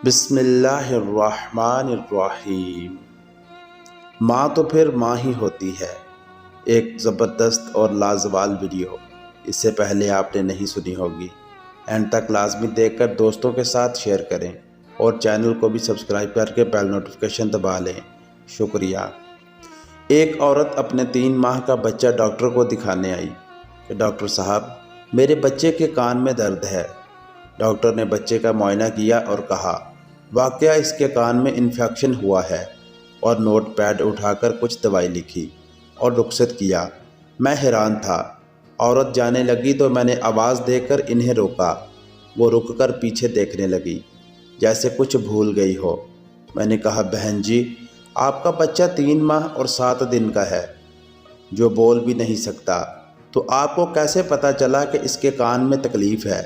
بسم اللہ الرحمن الرحیم۔ ماں تو پھر ماں ہی ہوتی ہے، ایک زبردست اور لازوال ویڈیو اس سے پہلے آپ نے نہیں سنی ہوگی۔ اینڈ تک لازمی دیکھ کر دوستوں کے ساتھ شیئر کریں اور چینل کو بھی سبسکرائب کر کے بیل نوٹیفیکیشن دبا لیں، شکریہ۔ ایک عورت اپنے 3 ماہ کا بچہ ڈاکٹر کو دکھانے آئی کہ ڈاکٹر صاحب میرے بچے کے کان میں درد ہے۔ ڈاکٹر نے بچے کا معائنہ کیا اور کہا واقعہ اس کے کان میں انفیکشن ہوا ہے، اور نوٹ پیڈ اٹھا کر کچھ دوائی لکھی اور رخصت کیا۔ میں حیران تھا۔ عورت جانے لگی تو میں نے آواز دے کر انہیں روکا۔ وہ رک کر پیچھے دیکھنے لگی جیسے کچھ بھول گئی ہو۔ میں نے کہا بہن جی، آپ کا بچہ 3 ماہ اور 7 دن کا ہے جو بول بھی نہیں سکتا، تو آپ کو کیسے پتہ چلا کہ اس کے کان میں تکلیف ہے؟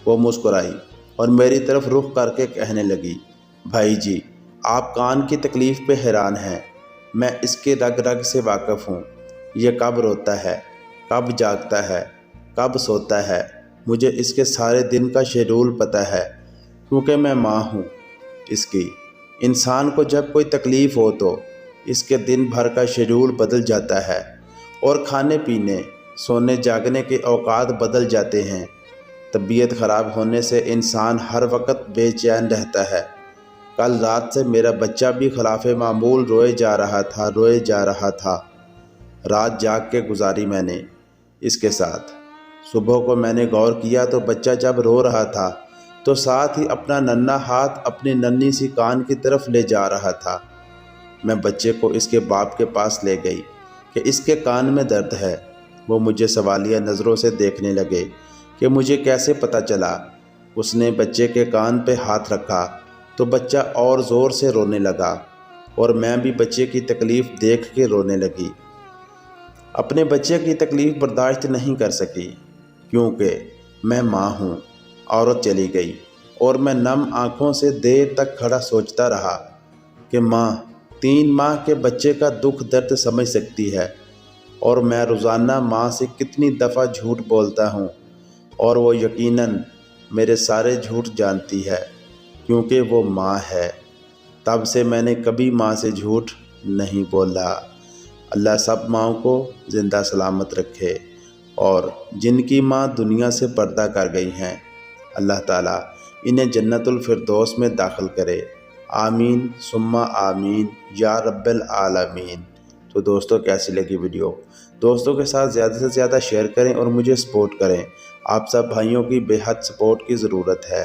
وہ مسکرائی اور میری طرف رخ کر کے کہنے لگی بھائی جی، آپ کان کی تکلیف پہ حیران ہیں، میں اس کے رگ رگ سے واقف ہوں۔ یہ کب روتا ہے، کب جاگتا ہے، کب سوتا ہے، مجھے اس کے سارے دن کا شیڈول پتہ ہے، کیونکہ میں ماں ہوں اس کی۔ انسان کو جب کوئی تکلیف ہو تو اس کے دن بھر کا شیڈول بدل جاتا ہے، اور کھانے پینے، سونے جاگنے کے اوقات بدل جاتے ہیں۔ طبیعت خراب ہونے سے انسان ہر وقت بے چین رہتا ہے۔ کل رات سے میرا بچہ بھی خلاف معمول روئے جا رہا تھا۔ رات جاگ کے گزاری میں نے اس کے ساتھ۔ صبح کو میں نے غور کیا تو بچہ جب رو رہا تھا تو ساتھ ہی اپنا ننھا ہاتھ اپنی ننھی سی کان کی طرف لے جا رہا تھا۔ میں بچے کو اس کے باپ کے پاس لے گئی کہ اس کے کان میں درد ہے۔ وہ مجھے سوالیہ نظروں سے دیکھنے لگے کہ مجھے کیسے پتہ چلا۔ اس نے بچے کے کان پہ ہاتھ رکھا تو بچہ اور زور سے رونے لگا، اور میں بھی بچے کی تکلیف دیکھ کے رونے لگی۔ اپنے بچے کی تکلیف برداشت نہیں کر سکی کیونکہ میں ماں ہوں۔ عورت چلی گئی اور میں نم آنکھوں سے دیر تک کھڑا سوچتا رہا کہ ماں 3 ماہ کے بچے کا دکھ درد سمجھ سکتی ہے، اور میں روزانہ ماں سے کتنی دفعہ جھوٹ بولتا ہوں، اور وہ یقیناً میرے سارے جھوٹ جانتی ہے کیونکہ وہ ماں ہے۔ تب سے میں نے کبھی ماں سے جھوٹ نہیں بولا۔ اللہ سب ماؤں کو زندہ سلامت رکھے، اور جن کی ماں دنیا سے پردہ کر گئی ہیں، اللہ تعالیٰ انہیں جنت الفردوس میں داخل کرے۔ آمین ثم آمین یا رب العالمین۔ تو دوستوں کیسی لگی ویڈیو؟ دوستوں کے ساتھ زیادہ سے زیادہ شیئر کریں اور مجھے سپورٹ کریں۔ آپ سب بھائیوں کی بے حد سپورٹ کی ضرورت ہے۔